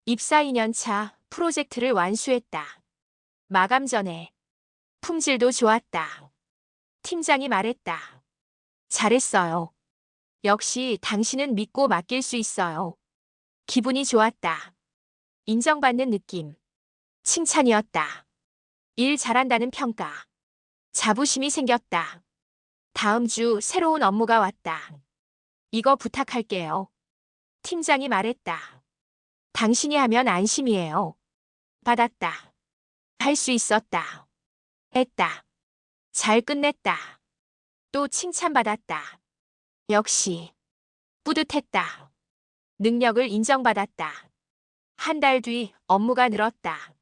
입사 2년 차 프로젝트를 완수했다. 마감 전에 품질도 좋았다. 팀장이 말했다. 잘했어요. 역시 당신은 믿고 맡길 수 있어요. 기분이 좋았다. 인정받는 느낌. 칭찬이었다. 일 잘한다는 평가. 자부심이 생겼다. 다음 주 새로운 업무가 왔다. 이거 부탁할게요. 팀장이 말했다. 당신이 하면 안심이에요. 받았다. 할 수 있었다. 했다. 잘 끝냈다. 또 칭찬받았다. 역시 뿌듯했다. 능력을 인정받았다. 한 달 뒤 업무가 늘었다.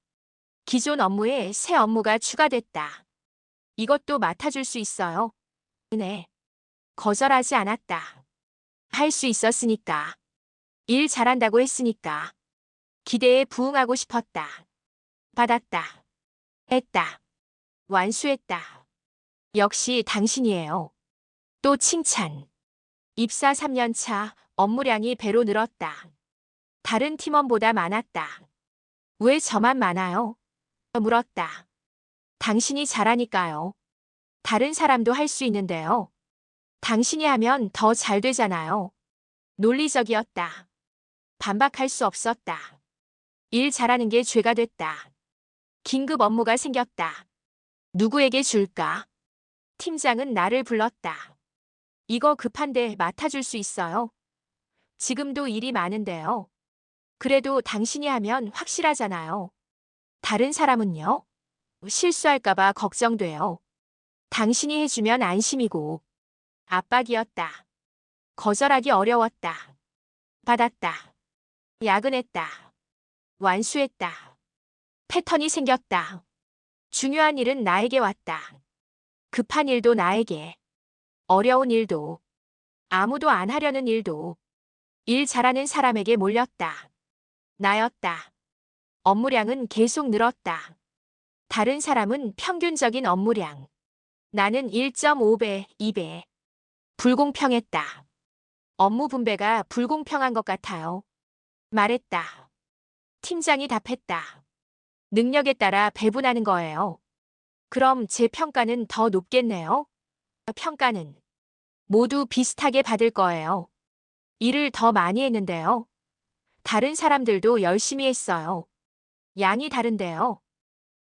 기존 업무에 새 업무가 추가됐다. 이것도 맡아줄 수 있어요. 네. 거절하지 않았다. 할 수 있었으니까. 일 잘한다고 했으니까. 기대에 부응하고 싶었다. 받았다. 했다. 완수했다. 역시 당신이에요. 또 칭찬. 입사 3년 차 업무량이 배로 늘었다. 다른 팀원보다 많았다. 왜 저만 많아요? 물었다. 당신이 잘하니까요. 다른 사람도 할 수 있는데요. 당신이 하면 더 잘 되잖아요. 논리적이었다. 반박할 수 없었다. 일 잘하는 게 죄가 됐다. 긴급 업무가 생겼다. 누구에게 줄까? 팀장은 나를 불렀다. 이거 급한데 맡아줄 수 있어요? 지금도 일이 많은데요. 그래도 당신이 하면 확실하잖아요. 다른 사람은요? 실수할까봐 걱정돼요. 당신이 해주면 안심이고. 압박이었다. 거절하기 어려웠다. 받았다. 야근했다. 완수했다. 패턴이 생겼다. 중요한 일은 나에게 왔다. 급한 일도 나에게. 어려운 일도. 아무도 안 하려는 일도. 일 잘하는 사람에게 몰렸다. 나였다. 업무량은 계속 늘었다. 다른 사람은 평균적인 업무량. 나는 1.5배, 2배. 불공평했다. 업무 분배가 불공평한 것 같아요. 말했다. 팀장이 답했다. 능력에 따라 배분하는 거예요. 그럼 제 평가는 더 높겠네요? 평가는 모두 비슷하게 받을 거예요. 일을 더 많이 했는데요. 다른 사람들도 열심히 했어요. 양이 다른데요.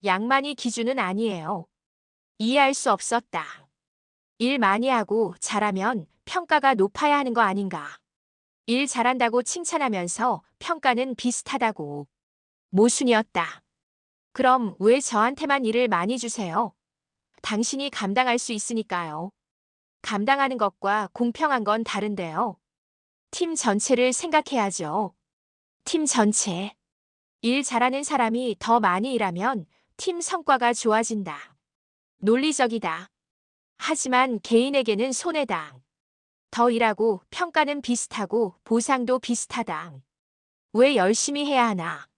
양만이 기준은 아니에요. 이해할 수 없었다. 일 많이 하고 잘하면 평가가 높아야 하는 거 아닌가. 일 잘한다고 칭찬하면서 평가는 비슷하다고. 모순이었다. 그럼 왜 저한테만 일을 많이 주세요? 당신이 감당할 수 있으니까요. 감당하는 것과 공평한 건 다른데요. 팀 전체를 생각해야죠. 팀 전체. 일 잘하는 사람이 더 많이 일하면 팀 성과가 좋아진다. 논리적이다. 하지만 개인에게는 손해다. 더 일하고 평가는 비슷하고 보상도 비슷하다. 왜 열심히 해야 하나?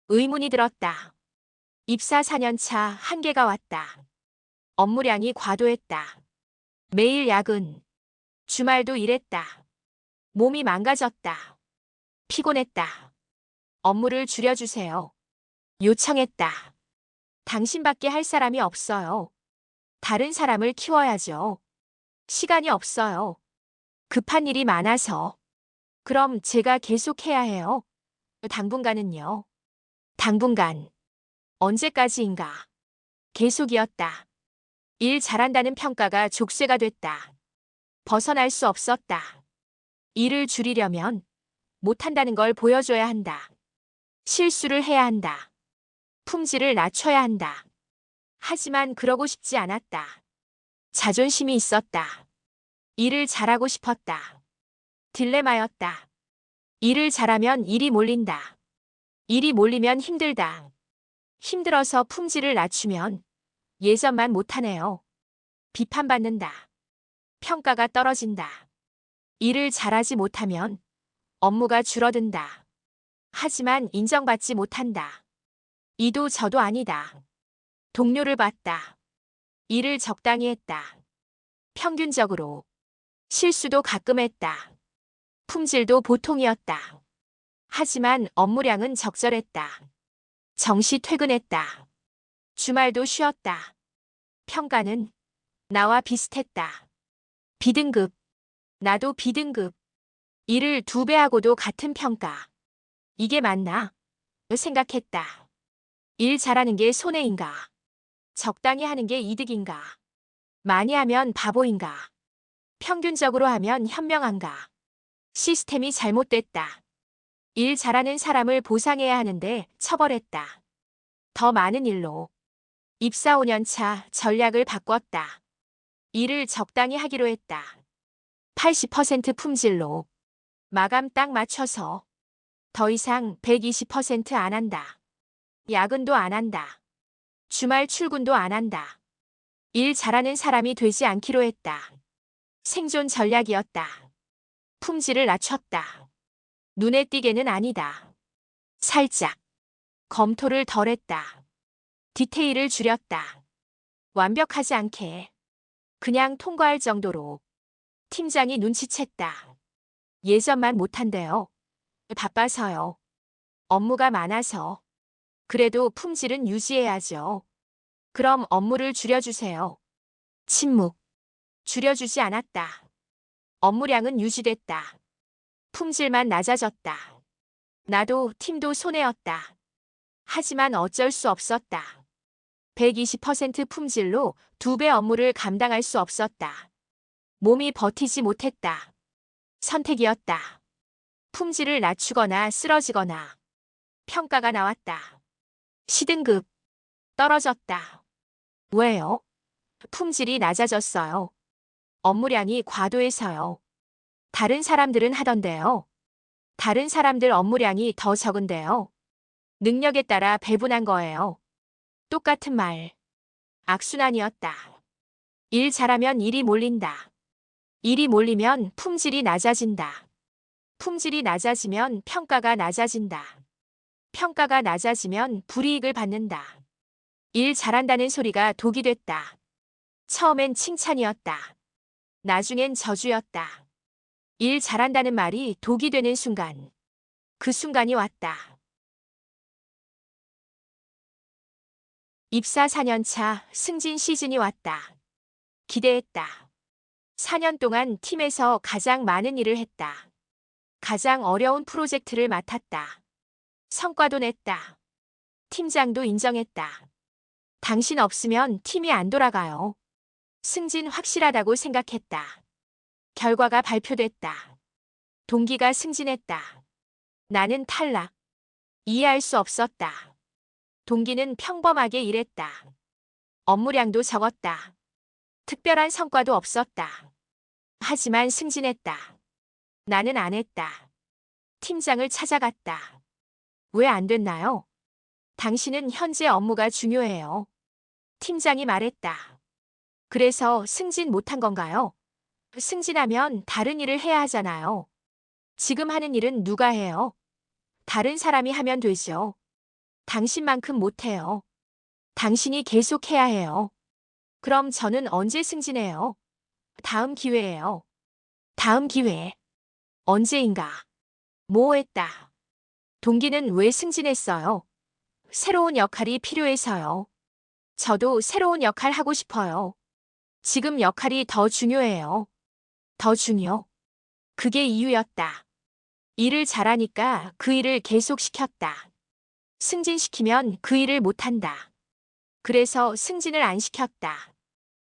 의문이 들었다. 입사 4년 차 한계가 왔다. 업무량이 과도했다. 매일 야근. 주말도 일했다. 몸이 망가졌다. 피곤했다. 업무를 줄여주세요. 요청했다. 당신밖에 할 사람이 없어요. 다른 사람을 키워야죠. 시간이 없어요. 급한 일이 많아서. 그럼 제가 계속 해야 해요. 당분간은요. 당분간. 언제까지인가. 계속이었다. 일 잘한다는 평가가 족쇄가 됐다. 벗어날 수 없었다. 일을 줄이려면 못한다는 걸 보여줘야 한다. 실수를 해야 한다. 품질을 낮춰야 한다. 하지만 그러고 싶지 않았다. 자존심이 있었다. 일을 잘하고 싶었다. 딜레마였다. 일을 잘하면 일이 몰린다. 일이 몰리면 힘들다. 힘들어서 품질을 낮추면 예전만 못하네요. 비판받는다. 평가가 떨어진다. 일을 잘하지 못하면 업무가 줄어든다. 하지만 인정받지 못한다. 이도 저도 아니다. 동료를 봤다. 일을 적당히 했다. 평균적으로. 실수도 가끔 했다. 품질도 보통이었다. 하지만 업무량은 적절했다. 정시 퇴근했다. 주말도 쉬었다. 평가는 나와 비슷했다. B등급. 나도 B등급. 일을 2배 하고도 같은 평가. 이게 맞나? 생각했다. 일 잘하는 게 손해인가? 적당히 하는 게 이득인가? 많이 하면 바보인가? 평균적으로 하면 현명한가? 시스템이 잘못됐다. 일 잘하는 사람을 보상해야 하는데 처벌했다. 더 많은 일로. 입사 5년 차 전략을 바꿨다. 일을 적당히 하기로 했다. 80% 품질로. 마감 딱 맞춰서. 더 이상 120% 안 한다. 야근도 안 한다. 주말 출근도 안 한다. 일 잘하는 사람이 되지 않기로 했다. 생존 전략이었다. 품질을 낮췄다. 눈에 띄게는 아니다. 살짝. 검토를 덜 했다. 디테일을 줄였다. 완벽하지 않게. 그냥 통과할 정도로. 팀장이 눈치챘다. 예전만 못한대요. 바빠서요. 업무가 많아서. 그래도 품질은 유지해야죠. 그럼 업무를 줄여주세요. 침묵. 줄여주지 않았다. 업무량은 유지됐다. 품질만 낮아졌다. 나도 팀도 손해였다. 하지만 어쩔 수 없었다. 120% 품질로 2배 업무를 감당할 수 없었다. 몸이 버티지 못했다. 선택이었다. 품질을 낮추거나 쓰러지거나. 평가가 나왔다. C등급. 떨어졌다. 왜요? 품질이 낮아졌어요. 업무량이 과도해서요. 다른 사람들은 하던데요. 다른 사람들 업무량이 더 적은데요. 능력에 따라 배분한 거예요. 똑같은 말. 악순환이었다. 일 잘하면 일이 몰린다. 일이 몰리면 품질이 낮아진다. 품질이 낮아지면 평가가 낮아진다. 평가가 낮아지면 불이익을 받는다. 일 잘한다는 소리가 독이 됐다. 처음엔 칭찬이었다. 나중엔 저주였다. 일 잘한다는 말이 독이 되는 순간. 그 순간이 왔다. 입사 4년 차 승진 시즌이 왔다. 기대했다. 4년 동안 팀에서 가장 많은 일을 했다. 가장 어려운 프로젝트를 맡았다. 성과도 냈다. 팀장도 인정했다. 당신 없으면 팀이 안 돌아가요. 승진 확실하다고 생각했다. 결과가 발표됐다. 동기가 승진했다. 나는 탈락. 이해할 수 없었다. 동기는 평범하게 일했다. 업무량도 적었다. 특별한 성과도 없었다. 하지만 승진했다. 나는 안 했다. 팀장을 찾아갔다. 왜 안 됐나요? 당신은 현재 업무가 중요해요. 팀장이 말했다. 그래서 승진 못한 건가요? 승진하면 다른 일을 해야 하잖아요. 지금 하는 일은 누가 해요? 다른 사람이 하면 되죠. 당신만큼 못해요. 당신이 계속 해야 해요. 그럼 저는 언제 승진해요? 다음 기회예요. 다음 기회. 언제인가? 뭐 했다. 동기는 왜 승진했어요? 새로운 역할이 필요해서요. 저도 새로운 역할 하고 싶어요. 지금 역할이 더 중요해요. 더 중요. 그게 이유였다. 일을 잘하니까 그 일을 계속 시켰다. 승진시키면 그 일을 못한다. 그래서 승진을 안 시켰다.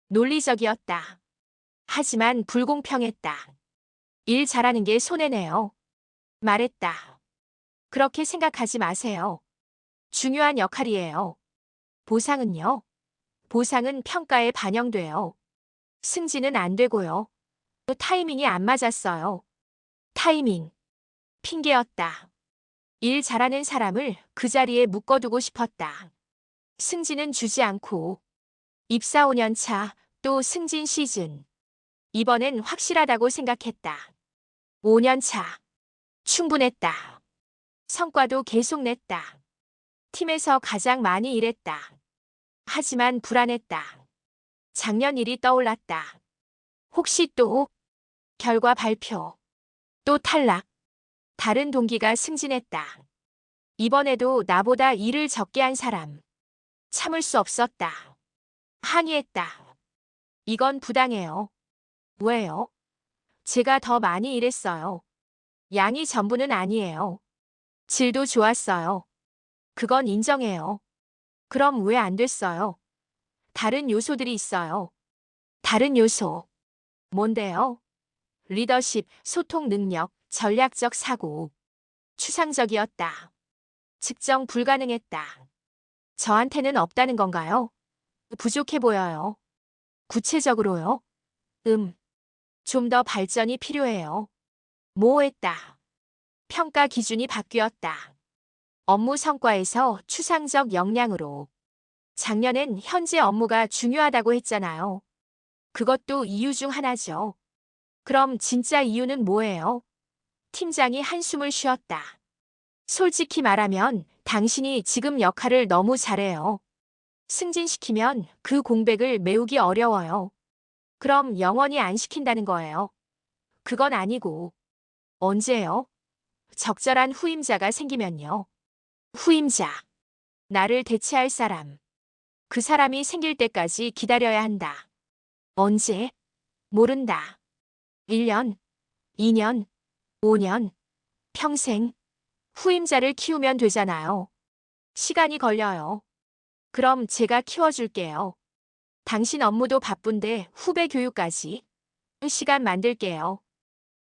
논리적이었다. 하지만 불공평했다. 일 잘하는 게 손해네요. 말했다. 그렇게 생각하지 마세요. 중요한 역할이에요. 보상은요? 보상은 평가에 반영돼요. 승진은 안 되고요. 타이밍이 안 맞았어요. 타이밍. 핑계였다. 일 잘하는 사람을 그 자리에 묶어두고 싶었다. 승진은 주지 않고. 입사 5년 차, 또 승진 시즌. 이번엔 확실하다고 생각했다. 5년 차. 충분했다. 성과도 계속 냈다. 팀에서 가장 많이 일했다. 하지만 불안했다. 작년 일이 떠올랐다. 혹시 또 결과 발표. 또 탈락. 다른 동기가 승진했다. 이번에도 나보다 일을 적게 한 사람. 참을 수 없었다. 항의했다. 이건 부당해요. 왜요? 제가 더 많이 일했어요. 양이 전부는 아니에요. 질도 좋았어요. 그건 인정해요. 그럼 왜 안 됐어요? 다른 요소들이 있어요. 다른 요소. 뭔데요? 리더십, 소통 능력, 전략적 사고. 추상적이었다. 측정 불가능했다. 저한테는 없다는 건가요? 부족해 보여요. 구체적으로요? 좀 더 발전이 필요해요. 모호했다. 평가 기준이 바뀌었다. 업무 성과에서 추상적 역량으로. 작년엔 현재 업무가 중요하다고 했잖아요. 그것도 이유 중 하나죠. 그럼 진짜 이유는 뭐예요? 팀장이 한숨을 쉬었다. 솔직히 말하면 당신이 지금 역할을 너무 잘해요. 승진시키면 그 공백을 메우기 어려워요. 그럼 영원히 안 시킨다는 거예요. 그건 아니고. 언제요? 적절한 후임자가 생기면요. 후임자. 나를 대체할 사람. 그 사람이 생길 때까지 기다려야 한다. 언제? 모른다. 1년, 2년, 5년, 평생. 후임자를 키우면 되잖아요. 시간이 걸려요. 그럼 제가 키워줄게요. 당신 업무도 바쁜데 후배 교육까지. 시간 만들게요.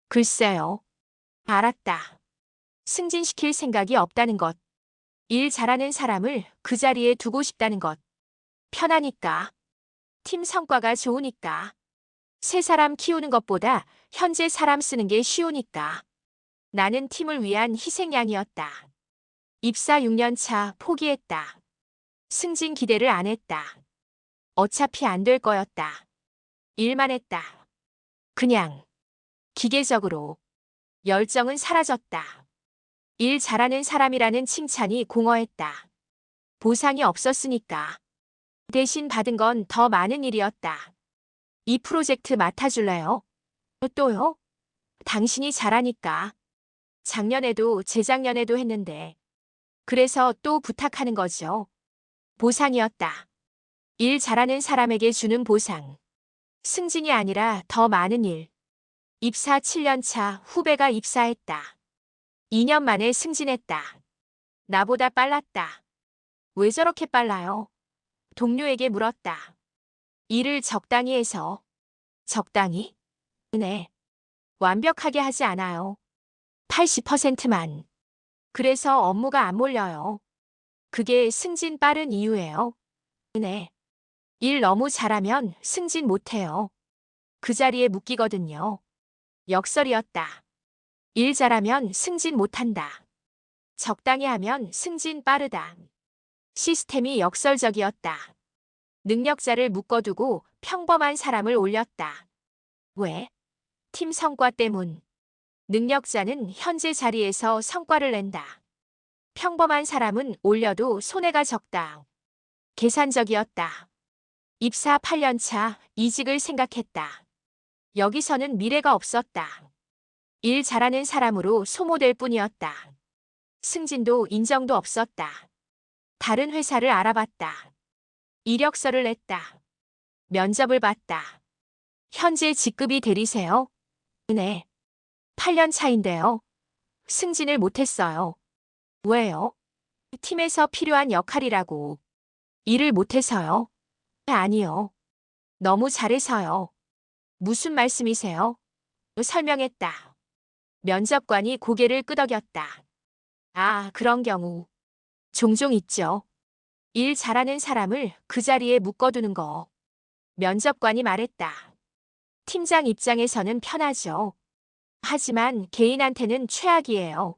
글쎄요. 알았다. 승진시킬 생각이 없다는 것. 일 잘하는 사람을 그 자리에 두고 싶다는 것. 편하니까. 팀 성과가 좋으니까. 새 사람 키우는 것보다 현재 사람 쓰는 게 쉬우니까. 나는 팀을 위한 희생양이었다. 입사 6년 차 포기했다. 승진 기대를 안 했다. 어차피 안 될 거였다. 일만 했다. 그냥. 기계적으로. 열정은 사라졌다. 일 잘하는 사람이라는 칭찬이 공허했다. 보상이 없었으니까. 대신 받은 건 더 많은 일이었다. 이 프로젝트 맡아줄래요? 또요? 당신이 잘하니까. 작년에도 재작년에도 했는데. 그래서 또 부탁하는 거죠. 보상이었다. 일 잘하는 사람에게 주는 보상. 승진이 아니라 더 많은 일. 입사 7년 차 후배가 입사했다. 2년 만에 승진했다. 나보다 빨랐다. 왜 저렇게 빨라요? 동료에게 물었다. 일을 적당히 해서. 적당히? 네. 완벽하게 하지 않아요. 80%만. 그래서 업무가 안 몰려요. 그게 승진 빠른 이유예요. 네. 일 너무 잘하면 승진 못해요. 그 자리에 묶이거든요. 역설이었다. 일 잘하면 승진 못한다. 적당히 하면 승진 빠르다. 시스템이 역설적이었다. 능력자를 묶어두고 평범한 사람을 올렸다. 왜? 팀 성과 때문. 능력자는 현재 자리에서 성과를 낸다. 평범한 사람은 올려도 손해가 적다. 계산적이었다. 입사 8년 차 이직을 생각했다. 여기서는 미래가 없었다. 일 잘하는 사람으로 소모될 뿐이었다. 승진도 인정도 없었다. 다른 회사를 알아봤다. 이력서를 냈다. 면접을 봤다. 현재 직급이 대리세요? 네. 8년 차인데요. 승진을 못했어요. 왜요? 팀에서 필요한 역할이라고. 일을 못해서요? 아니요. 너무 잘해서요. 무슨 말씀이세요? 설명했다. 면접관이 고개를 끄덕였다. 아, 그런 경우. 종종 있죠. 일 잘하는 사람을 그 자리에 묶어두는 거. 면접관이 말했다. 팀장 입장에서는 편하죠. 하지만 개인한테는 최악이에요.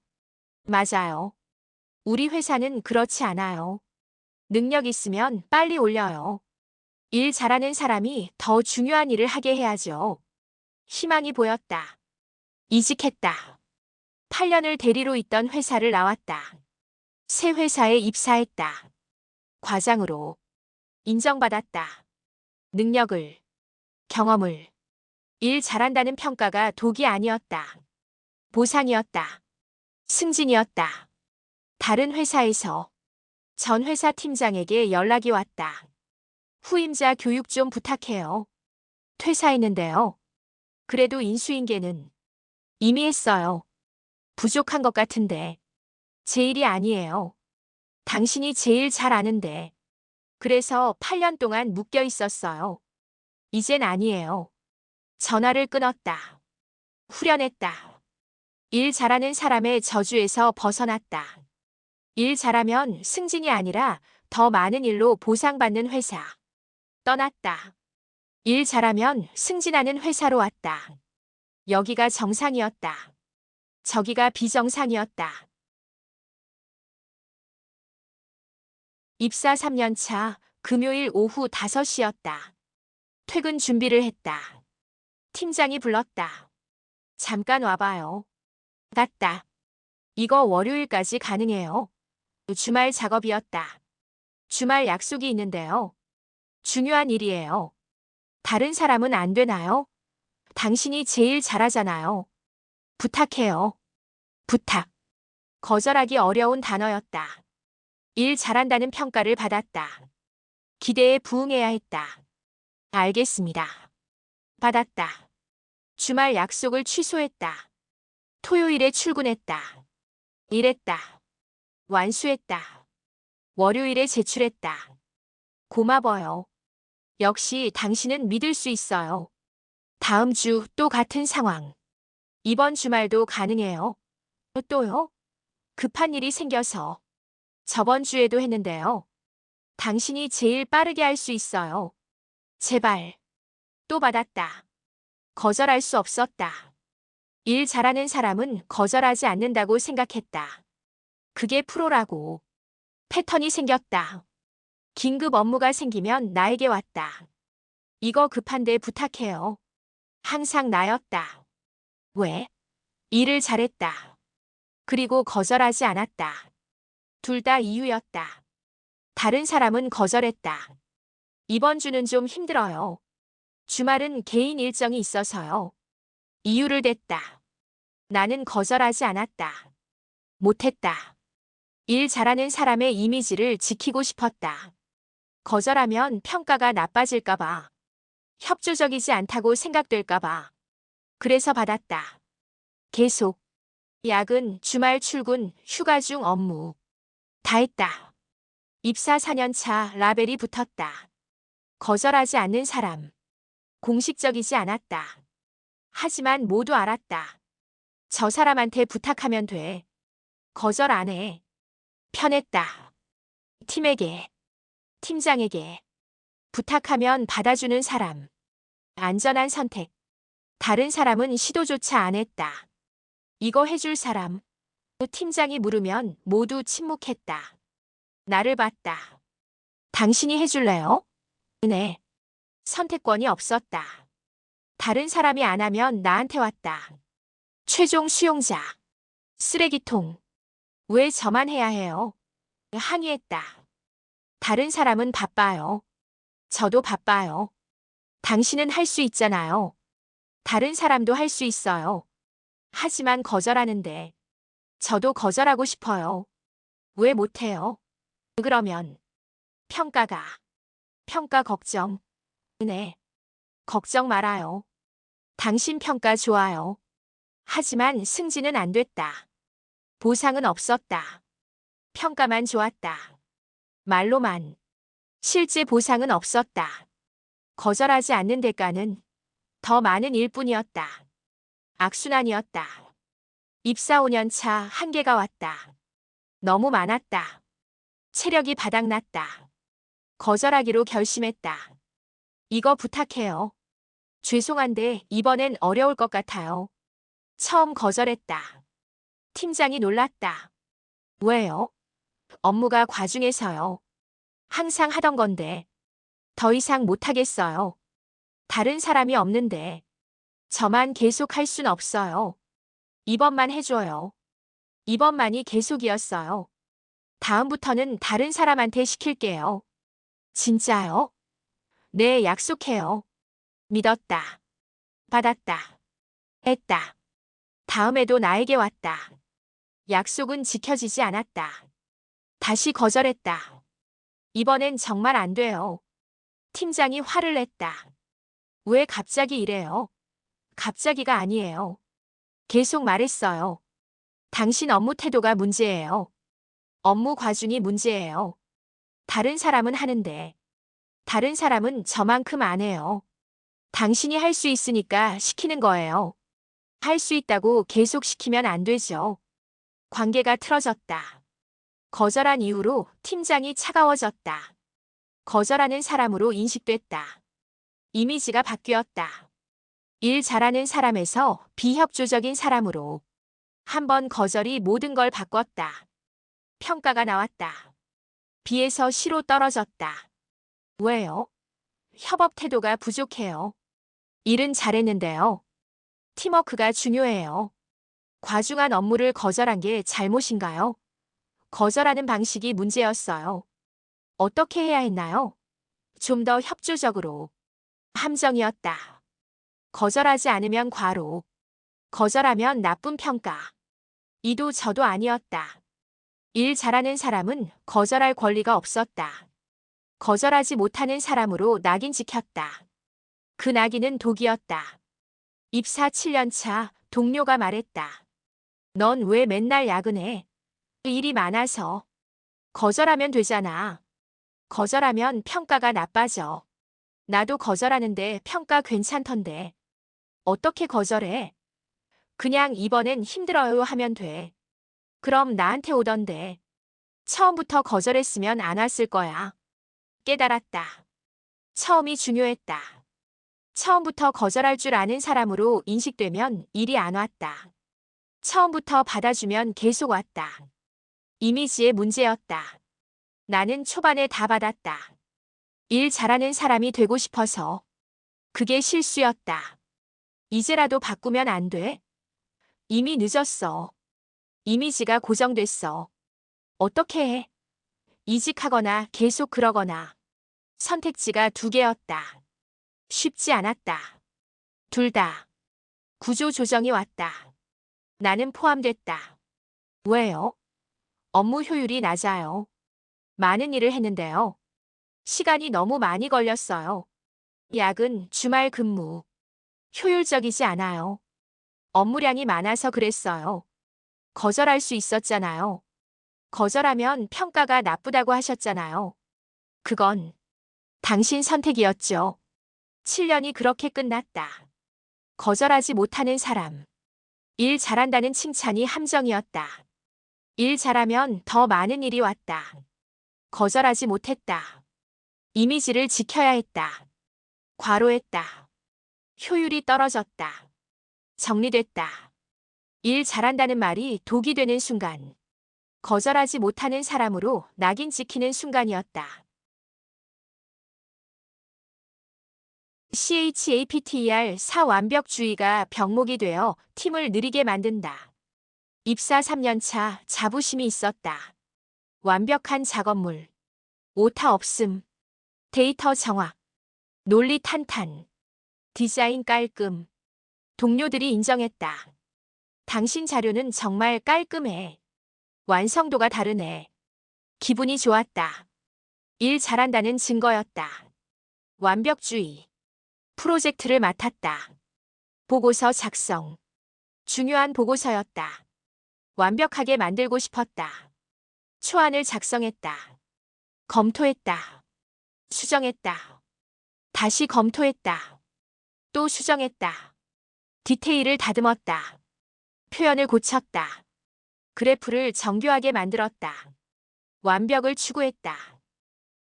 맞아요. 우리 회사는 그렇지 않아요. 능력 있으면 빨리 올려요. 일 잘하는 사람이 더 중요한 일을 하게 해야죠. 희망이 보였다. 이직했다. 8년을 대리로 있던 회사를 나왔다. 새 회사에 입사했다. 과장으로. 인정받았다. 능력을, 경험을. 일 잘한다는 평가가 독이 아니었다. 보상이었다. 승진이었다. 다른 회사에서 전 회사 팀장에게 연락이 왔다. 후임자 교육 좀 부탁해요. 퇴사했는데요. 그래도 인수인계는 이미 했어요. 부족한 것 같은데. 제 일이 아니에요. 당신이 제일 잘 아는데. 그래서 8년 동안 묶여 있었어요. 이젠 아니에요. 전화를 끊었다. 후련했다. 일 잘하는 사람의 저주에서 벗어났다. 일 잘하면 승진이 아니라 더 많은 일로 보상받는 회사. 떠났다. 일 잘하면 승진하는 회사로 왔다. 여기가 정상이었다. 저기가 비정상이었다. 입사 3년 차 금요일 오후 5시였다. 퇴근 준비를 했다. 팀장이 불렀다. 잠깐 와봐요. 갔다. 이거 월요일까지 가능해요. 주말 작업이었다. 주말 약속이 있는데요. 중요한 일이에요. 다른 사람은 안 되나요? 당신이 제일 잘하잖아요. 부탁해요. 부탁. 거절하기 어려운 단어였다. 일 잘한다는 평가를 받았다. 기대에 부응해야 했다. 알겠습니다. 받았다. 주말 약속을 취소했다. 토요일에 출근했다. 일했다. 완수했다. 월요일에 제출했다. 고마워요. 역시 당신은 믿을 수 있어요. 다음 주 또 같은 상황. 이번 주말도 가능해요. 또요? 급한 일이 생겨서. 저번 주에도 했는데요. 당신이 제일 빠르게 할 수 있어요. 제발. 또 받았다. 거절할 수 없었다. 일 잘하는 사람은 거절하지 않는다고 생각했다. 그게 프로라고. 패턴이 생겼다. 긴급 업무가 생기면 나에게 왔다. 이거 급한데 부탁해요. 항상 나였다. 왜? 일을 잘했다. 그리고 거절하지 않았다. 둘 다 이유였다. 다른 사람은 거절했다. 이번 주는 좀 힘들어요. 주말은 개인 일정이 있어서요. 이유를 댔다. 나는 거절하지 않았다. 못했다. 일 잘하는 사람의 이미지를 지키고 싶었다. 거절하면 평가가 나빠질까봐. 협조적이지 않다고 생각될까봐. 그래서 받았다. 계속. 야근, 주말 출근, 휴가 중 업무. 다 했다. 입사 4년 차 라벨이 붙었다. 거절하지 않는 사람. 공식적이지 않았다. 하지만 모두 알았다. 저 사람한테 부탁하면 돼. 거절 안 해. 편했다. 팀에게, 팀장에게. 부탁하면 받아주는 사람. 안전한 선택. 다른 사람은 시도조차 안 했다. 이거 해줄 사람. 팀장이 물으면 모두 침묵했다. 나를 봤다. 당신이 해줄래요? 네. 선택권이 없었다. 다른 사람이 안 하면 나한테 왔다. 최종 수용자. 쓰레기통. 왜 저만 해야 해요? 항의했다. 다른 사람은 바빠요. 저도 바빠요. 당신은 할 수 있잖아요. 다른 사람도 할 수 있어요. 하지만 거절하는데. 저도 거절하고 싶어요. 왜 못해요? 그러면. 평가 걱정. 네. 걱정 말아요. 당신 평가 좋아요. 하지만 승진은 안 됐다. 보상은 없었다. 평가만 좋았다. 말로만. 실제 보상은 없었다. 거절하지 않는 대가는 더 많은 일뿐이었다. 악순환이었다. 입사 5년 차 한계가 왔다. 너무 많았다. 체력이 바닥났다. 거절하기로 결심했다. 이거 부탁해요. 죄송한데 이번엔 어려울 것 같아요. 처음 거절했다. 팀장이 놀랐다. 왜요? 업무가 과중해서요. 항상 하던 건데. 더 이상 못하겠어요. 다른 사람이 없는데. 저만 계속 할 순 없어요. 이번만 해줘요. 이번만이 계속이었어요. 다음부터는 다른 사람한테 시킬게요. 진짜요? 네, 약속해요. 믿었다. 받았다. 했다. 다음에도 나에게 왔다. 약속은 지켜지지 않았다. 다시 거절했다. 이번엔 정말 안 돼요. 팀장이 화를 냈다. 왜 갑자기 이래요? 갑자기가 아니에요. 계속 말했어요. 당신 업무 태도가 문제예요. 업무 과중이 문제예요. 다른 사람은 하는데, 다른 사람은 저만큼 안 해요. 당신이 할 수 있으니까 시키는 거예요. 할 수 있다고 계속 시키면 안 되죠. 관계가 틀어졌다. 거절한 이후로 팀장이 차가워졌다. 거절하는 사람으로 인식됐다. 이미지가 바뀌었다. 일 잘하는 사람에서 비협조적인 사람으로. 한 번 거절이 모든 걸 바꿨다. 평가가 나왔다. B에서 C로 떨어졌다. 왜요? 협업 태도가 부족해요. 일은 잘했는데요. 팀워크가 중요해요. 과중한 업무를 거절한 게 잘못인가요? 거절하는 방식이 문제였어요. 어떻게 해야 했나요? 좀 더 협조적으로. 함정이었다. 거절하지 않으면 과로. 거절하면 나쁜 평가. 이도 저도 아니었다. 일 잘하는 사람은 거절할 권리가 없었다. 거절하지 못하는 사람으로 낙인 찍혔다. 그 낙인은 독이었다. 입사 7년 차 동료가 말했다. 넌 왜 맨날 야근해? 일이 많아서. 거절하면 되잖아. 거절하면 평가가 나빠져. 나도 거절하는데 평가 괜찮던데. 어떻게 거절해? 그냥 이번엔 힘들어요 하면 돼. 그럼 나한테 오던데. 처음부터 거절했으면 안 왔을 거야. 깨달았다. 처음이 중요했다. 처음부터 거절할 줄 아는 사람으로 인식되면 일이 안 왔다. 처음부터 받아주면 계속 왔다. 이미지의 문제였다. 나는 초반에 다 받았다. 일 잘하는 사람이 되고 싶어서. 그게 실수였다. 이제라도 바꾸면 안 돼? 이미 늦었어. 이미지가 고정됐어. 어떻게 해? 이직하거나 계속 그러거나. 선택지가 두 개였다. 쉽지 않았다. 둘 다. 구조 조정이 왔다. 나는 포함됐다. 왜요? 업무 효율이 낮아요. 많은 일을 했는데요. 시간이 너무 많이 걸렸어요. 야근, 주말 근무. 효율적이지 않아요. 업무량이 많아서 그랬어요. 거절할 수 있었잖아요. 거절하면 평가가 나쁘다고 하셨잖아요. 그건 당신 선택이었죠. 7년이 그렇게 끝났다. 거절하지 못하는 사람. 일 잘한다는 칭찬이 함정이었다. 일 잘하면 더 많은 일이 왔다. 거절하지 못했다. 이미지를 지켜야 했다. 과로했다. 효율이 떨어졌다. 정리됐다. 일 잘한다는 말이 독이 되는 순간. 거절하지 못하는 사람으로 낙인 찍히는 순간이었다. CHAPTER 4 완벽주의가 병목이 되어 팀을 느리게 만든다. 입사 3년차 자부심이 있었다. 완벽한 작업물. 오타 없음. 데이터 정확. 논리 탄탄. 디자인 깔끔. 동료들이 인정했다. 당신 자료는 정말 깔끔해. 완성도가 다르네. 기분이 좋았다. 일 잘한다는 증거였다. 완벽주의. 프로젝트를 맡았다. 보고서 작성. 중요한 보고서였다. 완벽하게 만들고 싶었다. 초안을 작성했다. 검토했다. 수정했다. 다시 검토했다. 또 수정했다. 디테일을 다듬었다. 표현을 고쳤다. 그래프를 정교하게 만들었다. 완벽을 추구했다.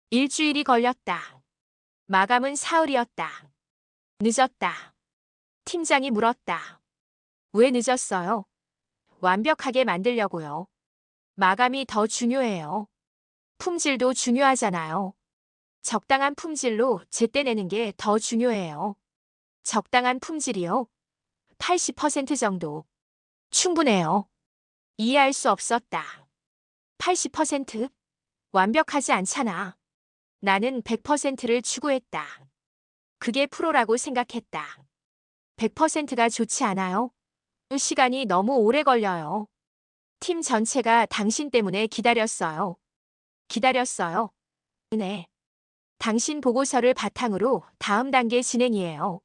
일주일이 걸렸다. 마감은 사흘이었다. 늦었다. 팀장이 물었다. 왜 늦었어요? 완벽하게 만들려고요. 마감이 더 중요해요. 품질도 중요하잖아요. 적당한 품질로 제때 내는 게 더 중요해요. 적당한 품질이요? 80% 정도. 충분해요. 이해할 수 없었다. 80%? 완벽하지 않잖아. 나는 100%를 추구했다. 그게 프로라고 생각했다. 100%가 좋지 않아요? 시간이 너무 오래 걸려요. 팀 전체가 당신 때문에 기다렸어요. 기다렸어요. 네. 당신 보고서를 바탕으로 다음 단계 진행이에요.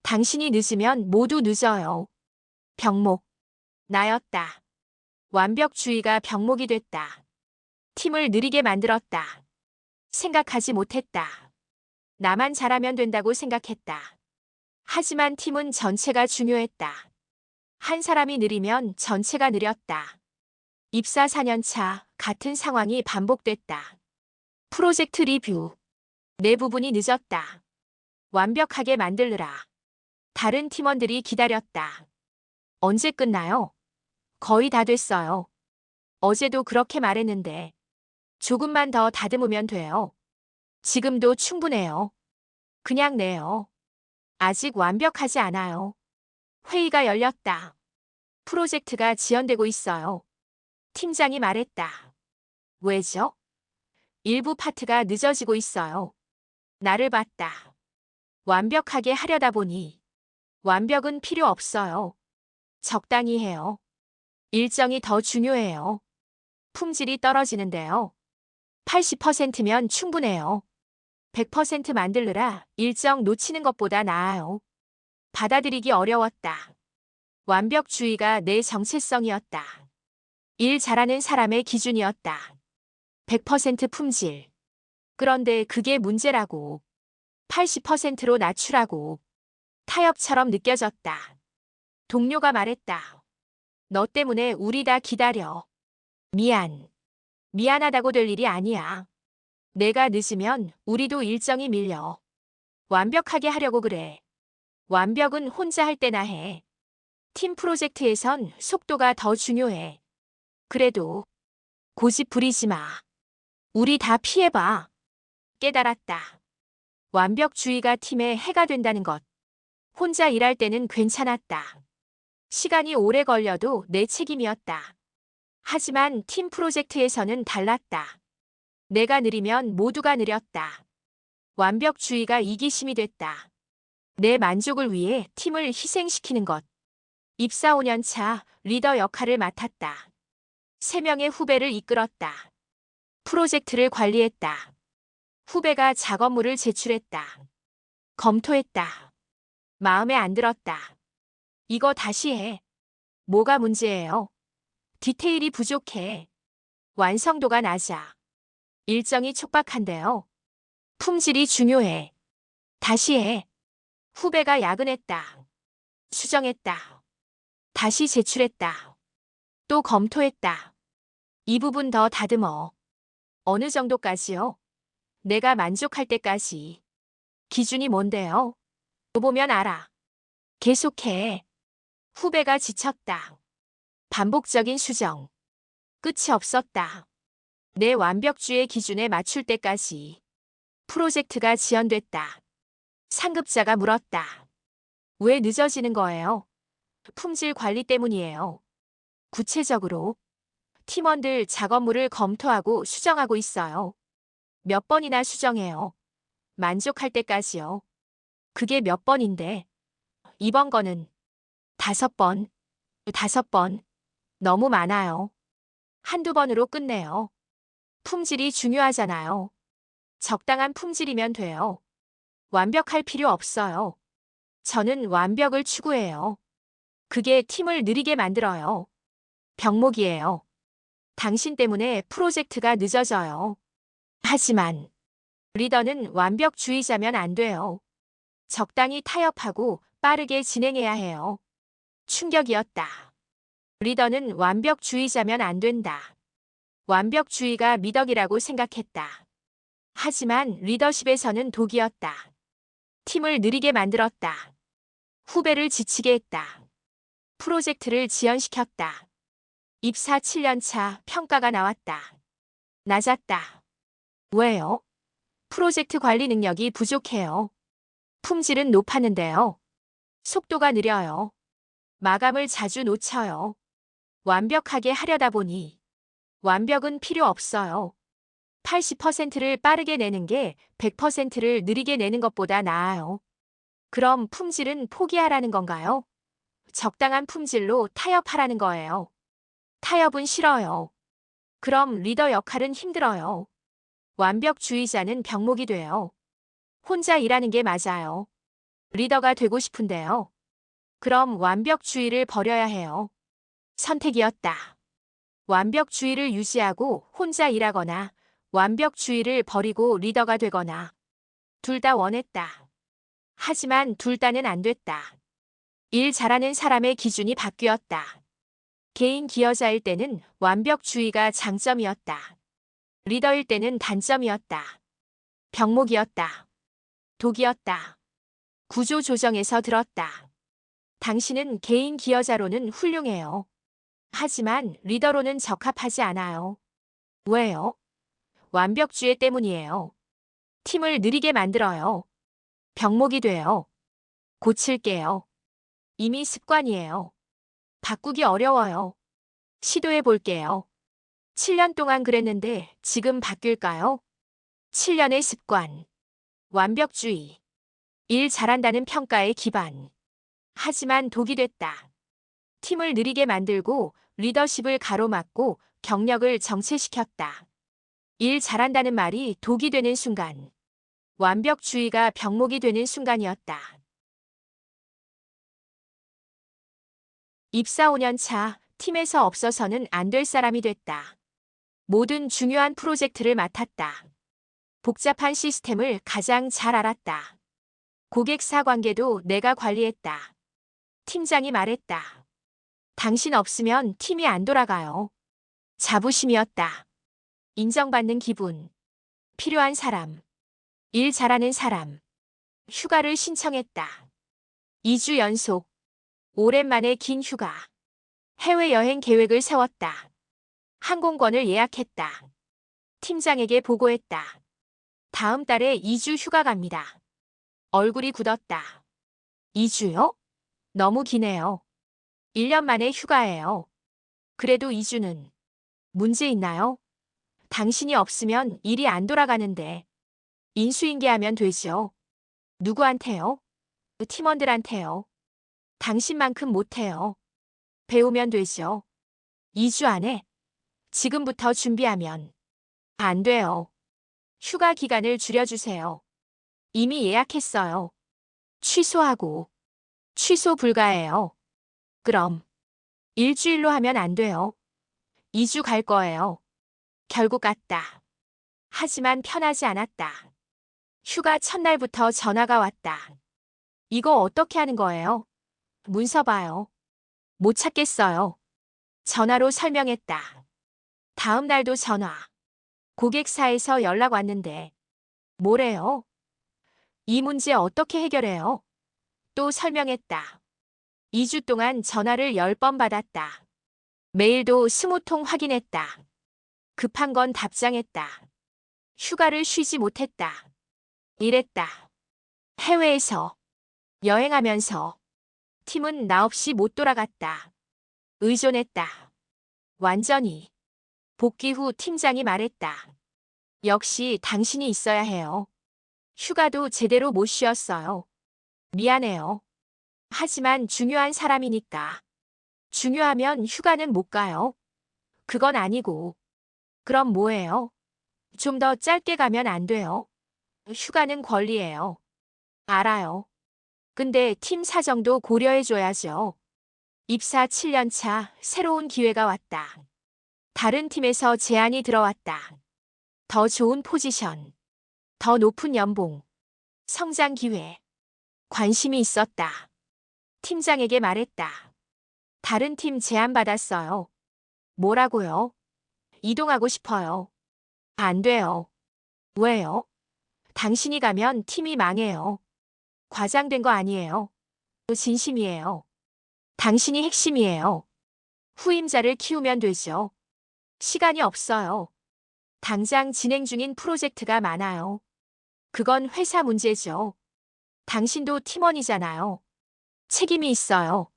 당신이 늦으면 모두 늦어요. 병목. 나였다. 완벽주의가 병목이 됐다. 팀을 느리게 만들었다. 생각하지 못했다. 나만 잘하면 된다고 생각했다. 하지만 팀은 전체가 중요했다. 한 사람이 느리면 전체가 느렸다. 입사 4년차 같은 상황이 반복됐다. 프로젝트 리뷰. 내 부분이 늦었다. 완벽하게 만들느라. 다른 팀원들이 기다렸다. 언제 끝나요? 거의 다 됐어요. 어제도 그렇게 말했는데. 조금만 더 다듬으면 돼요. 지금도 충분해요. 그냥 내요. 아직 완벽하지 않아요. 회의가 열렸다. 프로젝트가 지연되고 있어요. 팀장이 말했다. 왜죠? 일부 파트가 늦어지고 있어요. 나를 봤다. 완벽하게 하려다 보니 완벽은 필요 없어요. 적당히 해요. 일정이 더 중요해요. 품질이 떨어지는데요. 80%면 충분해요. 100% 만들느라 일정 놓치는 것보다 나아요. 받아들이기 어려웠다. 완벽주의가 내 정체성이었다. 일 잘하는 사람의 기준이었다. 100% 품질. 그런데 그게 문제라고. 80%로 낮추라고. 타협처럼 느껴졌다. 동료가 말했다. 너 때문에 우리 다 기다려. 미안. 미안하다고 될 일이 아니야. 내가 늦으면 우리도 일정이 밀려. 완벽하게 하려고 그래. 완벽은 혼자 할 때나 해. 팀 프로젝트에선 속도가 더 중요해. 그래도 고집 부리지 마. 우리 다 피해봐. 깨달았다. 완벽주의가 팀에 해가 된다는 것. 혼자 일할 때는 괜찮았다. 시간이 오래 걸려도 내 책임이었다. 하지만 팀 프로젝트에서는 달랐다. 내가 느리면 모두가 느렸다. 완벽주의가 이기심이 됐다. 내 만족을 위해 팀을 희생시키는 것. 입사 5년 차 리더 역할을 맡았다. 3명의 후배를 이끌었다. 프로젝트를 관리했다. 후배가 작업물을 제출했다. 검토했다. 마음에 안 들었다. 이거 다시 해. 뭐가 문제예요? 디테일이 부족해. 완성도가 낮아. 일정이 촉박한데요. 품질이 중요해. 다시 해. 후배가 야근했다. 수정했다. 다시 제출했다. 또 검토했다. 이 부분 더 다듬어. 어느 정도까지요? 내가 만족할 때까지. 기준이 뭔데요? 보면 알아. 계속해. 후배가 지쳤다. 반복적인 수정. 끝이 없었다. 내 완벽주의 기준에 맞출 때까지. 프로젝트가 지연됐다. 상급자가 물었다. 왜 늦어지는 거예요? 품질 관리 때문이에요. 구체적으로 팀원들 작업물을 검토하고 수정하고 있어요. 몇 번이나 수정해요. 만족할 때까지요. 그게 몇 번인데. 이번 거는 5번, 5번. 너무 많아요. 한두 번으로 끝내요. 품질이 중요하잖아요. 적당한 품질이면 돼요. 완벽할 필요 없어요. 저는 완벽을 추구해요. 그게 팀을 느리게 만들어요. 병목이에요. 당신 때문에 프로젝트가 늦어져요. 하지만 리더는 완벽주의자면 안 돼요. 적당히 타협하고 빠르게 진행해야 해요. 충격이었다. 리더는 완벽주의자면 안 된다. 완벽주의가 미덕이라고 생각했다. 하지만 리더십에서는 독이었다. 팀을 느리게 만들었다. 후배를 지치게 했다. 프로젝트를 지연시켰다. 입사 7년 차 평가가 나왔다. 낮았다. 왜요? 프로젝트 관리 능력이 부족해요. 품질은 높았는데요. 속도가 느려요. 마감을 자주 놓쳐요. 완벽하게 하려다 보니 완벽은 필요 없어요. 80%를 빠르게 내는 게 100%를 느리게 내는 것보다 나아요. 그럼 품질은 포기하라는 건가요? 적당한 품질로 타협하라는 거예요. 타협은 싫어요. 그럼 리더 역할은 힘들어요. 완벽주의자는 병목이 돼요. 혼자 일하는 게 맞아요. 리더가 되고 싶은데요. 그럼 완벽주의를 버려야 해요. 선택이었다. 완벽주의를 유지하고 혼자 일하거나 완벽주의를 버리고 리더가 되거나 둘 다 원했다. 하지만 둘 다는 안 됐다. 일 잘하는 사람의 기준이 바뀌었다. 개인 기여자일 때는 완벽주의가 장점이었다. 리더일 때는 단점이었다. 병목이었다. 독이었다. 구조 조정에서 들었다. 당신은 개인 기여자로는 훌륭해요. 하지만 리더로는 적합하지 않아요. 왜요? 완벽주의 때문이에요. 팀을 느리게 만들어요. 병목이 돼요. 고칠게요. 이미 습관이에요. 바꾸기 어려워요. 시도해 볼게요. 7년 동안 그랬는데 지금 바뀔까요? 7년의 습관. 완벽주의. 일 잘한다는 평가의 기반. 하지만 독이 됐다. 팀을 느리게 만들고 리더십을 가로막고 경력을 정체시켰다. 일 잘한다는 말이 독이 되는 순간. 완벽주의가 병목이 되는 순간이었다. 입사 5년 차, 팀에서 없어서는 안 될 사람이 됐다. 모든 중요한 프로젝트를 맡았다. 복잡한 시스템을 가장 잘 알았다. 고객사 관계도 내가 관리했다. 팀장이 말했다. 당신 없으면 팀이 안 돌아가요. 자부심이었다. 인정받는 기분. 필요한 사람. 일 잘하는 사람. 휴가를 신청했다. 2주 연속. 오랜만에 긴 휴가. 해외여행 계획을 세웠다. 항공권을 예약했다. 팀장에게 보고했다. 다음 달에 2주 휴가 갑니다. 얼굴이 굳었다. 2주요? 너무 기네요. 1년 만에 휴가예요. 그래도 2주는 문제 있나요? 당신이 없으면 일이 안 돌아가는데. 인수인계하면 되죠. 누구한테요? 팀원들한테요. 당신만큼 못해요. 배우면 되죠. 2주 안에 지금부터 준비하면 안 돼요. 휴가 기간을 줄여주세요. 이미 예약했어요. 취소하고 취소 불가해요. 그럼 일주일로 하면 안 돼요. 2주 갈 거예요. 결국 갔다. 하지만 편하지 않았다. 휴가 첫날부터 전화가 왔다. 이거 어떻게 하는 거예요? 문서 봐요. 못 찾겠어요. 전화로 설명했다. 다음 날도 전화. 고객사에서 연락 왔는데 뭐래요? 이 문제 어떻게 해결해요? 또 설명했다. 2주 동안 전화를 10번 받았다. 메일도 20통 확인했다. 급한 건 답장했다. 휴가를 쉬지 못했다. 일했다. 해외에서, 여행하면서. 팀은 나 없이 못 돌아갔다. 의존했다. 완전히. 복귀 후 팀장이 말했다. 역시 당신이 있어야 해요. 휴가도 제대로 못 쉬었어요. 미안해요. 하지만 중요한 사람이니까. 중요하면 휴가는 못 가요. 그건 아니고. 그럼 뭐예요? 좀 더 짧게 가면 안 돼요. 휴가는 권리예요. 알아요. 근데 팀 사정도 고려해줘야죠. 입사 7년 차 새로운 기회가 왔다. 다른 팀에서 제안이 들어왔다. 더 좋은 포지션. 더 높은 연봉. 성장 기회. 관심이 있었다. 팀장에게 말했다. 다른 팀 제안 받았어요. 뭐라고요? 이동하고 싶어요. 안 돼요. 왜요? 당신이 가면 팀이 망해요. 과장된 거 아니에요. 진심이에요. 당신이 핵심이에요. 후임자를 키우면 되죠. 시간이 없어요. 당장 진행 중인 프로젝트가 많아요. 그건 회사 문제죠. 당신도 팀원이잖아요. 책임이 있어요.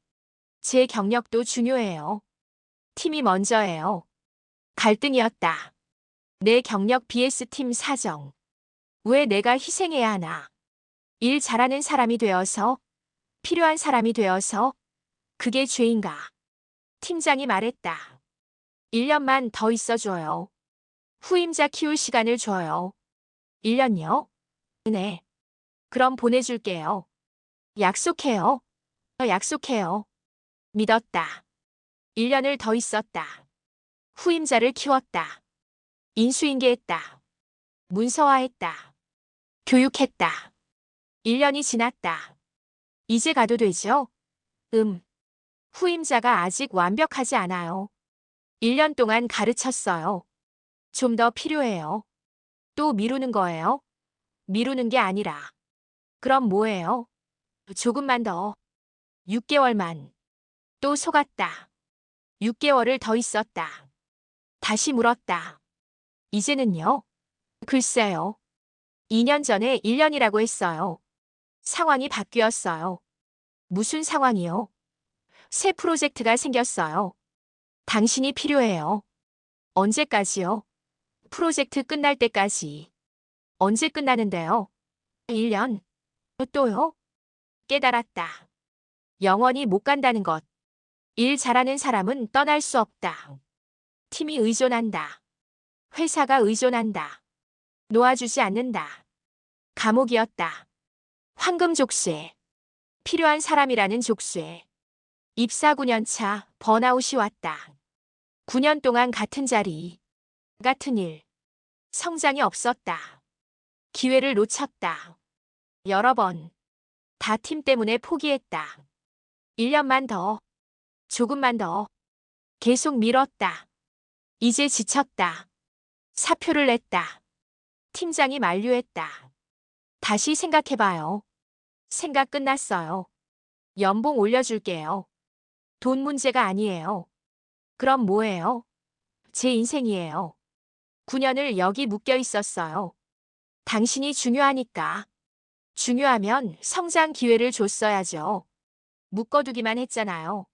제 경력도 중요해요. 팀이 먼저예요. 갈등이었다. 내 경력 vs 팀 사정. 왜 내가 희생해야 하나? 일 잘하는 사람이 되어서, 필요한 사람이 되어서, 그게 죄인가? 팀장이 말했다. 1년만 더 있어줘요. 후임자 키울 시간을 줘요. 1년요? 네. 그럼 보내줄게요. 약속해요. 약속해요. 믿었다. 1년을 더 있었다. 후임자를 키웠다. 인수인계했다. 문서화했다. 교육했다. 1년이 지났다. 이제 가도 되죠? 후임자가 아직 완벽하지 않아요. 1년 동안 가르쳤어요. 좀 더 필요해요. 또 미루는 거예요? 미루는 게 아니라. 그럼 뭐예요? 조금만 더. 6개월만. 또 속았다. 6개월을 더 있었다. 다시 물었다. 이제는요? 글쎄요. 2년 전에 1년이라고 했어요. 상황이 바뀌었어요. 무슨 상황이요? 새 프로젝트가 생겼어요. 당신이 필요해요. 언제까지요? 프로젝트 끝날 때까지. 언제 끝나는데요? 1년. 또요? 깨달았다. 영원히 못 간다는 것. 일 잘하는 사람은 떠날 수 없다. 팀이 의존한다. 회사가 의존한다. 놓아주지 않는다. 감옥이었다. 황금 족쇄. 필요한 사람이라는 족쇄. 입사 9년 차 번아웃이 왔다. 9년 동안 같은 자리, 같은 일. 성장이 없었다. 기회를 놓쳤다. 여러 번. 다 팀 때문에 포기했다. 1년만 더. 조금만 더. 계속 미뤘다. 이제 지쳤다. 사표를 냈다. 팀장이 만류했다. 다시 생각해봐요. 생각 끝났어요. 연봉 올려줄게요. 돈 문제가 아니에요. 그럼 뭐예요? 제 인생이에요. 9년을 여기 묶여 있었어요. 당신이 중요하니까. 중요하면 성장 기회를 줬어야죠. 묶어두기만 했잖아요.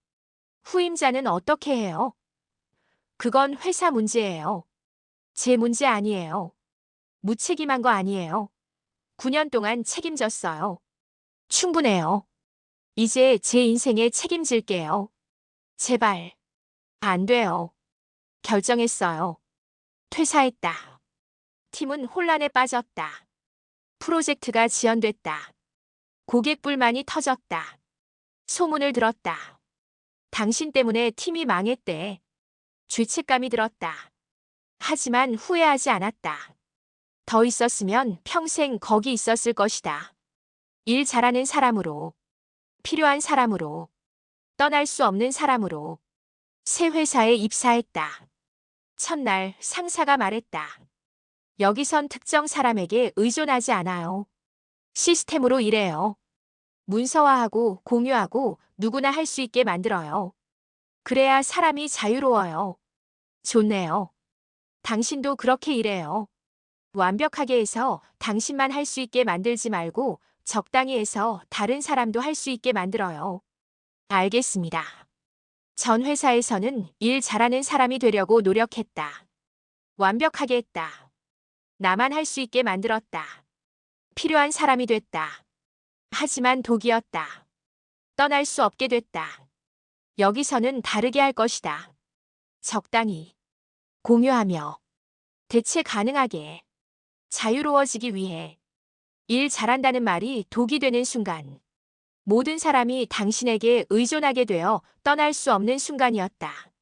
후임자는 어떻게 해요? 그건 회사 문제예요. 제 문제 아니에요. 무책임한 거 아니에요. 9년 동안 책임졌어요. 충분해요. 이제 제 인생에 책임질게요. 제발. 안 돼요. 결정했어요. 퇴사했다. 팀은 혼란에 빠졌다. 프로젝트가 지연됐다. 고객 불만이 터졌다. 소문을 들었다. 당신 때문에 팀이 망했대. 죄책감이 들었다. 하지만 후회하지 않았다. 더 있었으면 평생 거기 있었을 것이다. 일 잘하는 사람으로, 필요한 사람으로, 떠날 수 없는 사람으로 새 회사에 입사했다. 첫날 상사가 말했다. 여기선 특정 사람에게 의존하지 않아요. 시스템으로 일해요. 문서화하고 공유하고 누구나 할 수 있게 만들어요. 그래야 사람이 자유로워요. 좋네요. 당신도 그렇게 일해요. 완벽하게 해서 당신만 할 수 있게 만들지 말고 적당히 해서 다른 사람도 할 수 있게 만들어요. 알겠습니다. 전 회사에서는 일 잘하는 사람이 되려고 노력했다. 완벽하게 했다. 나만 할 수 있게 만들었다. 필요한 사람이 됐다. 하지만 독이었다. 떠날 수 없게 됐다. 여기서는 다르게 할 것이다. 적당히. 공유하며. 대체 가능하게. 자유로워지기 위해. 일 잘한다는 말이 독이 되는 순간. 모든 사람이 당신에게 의존하게 되어 떠날 수 없는 순간이었다.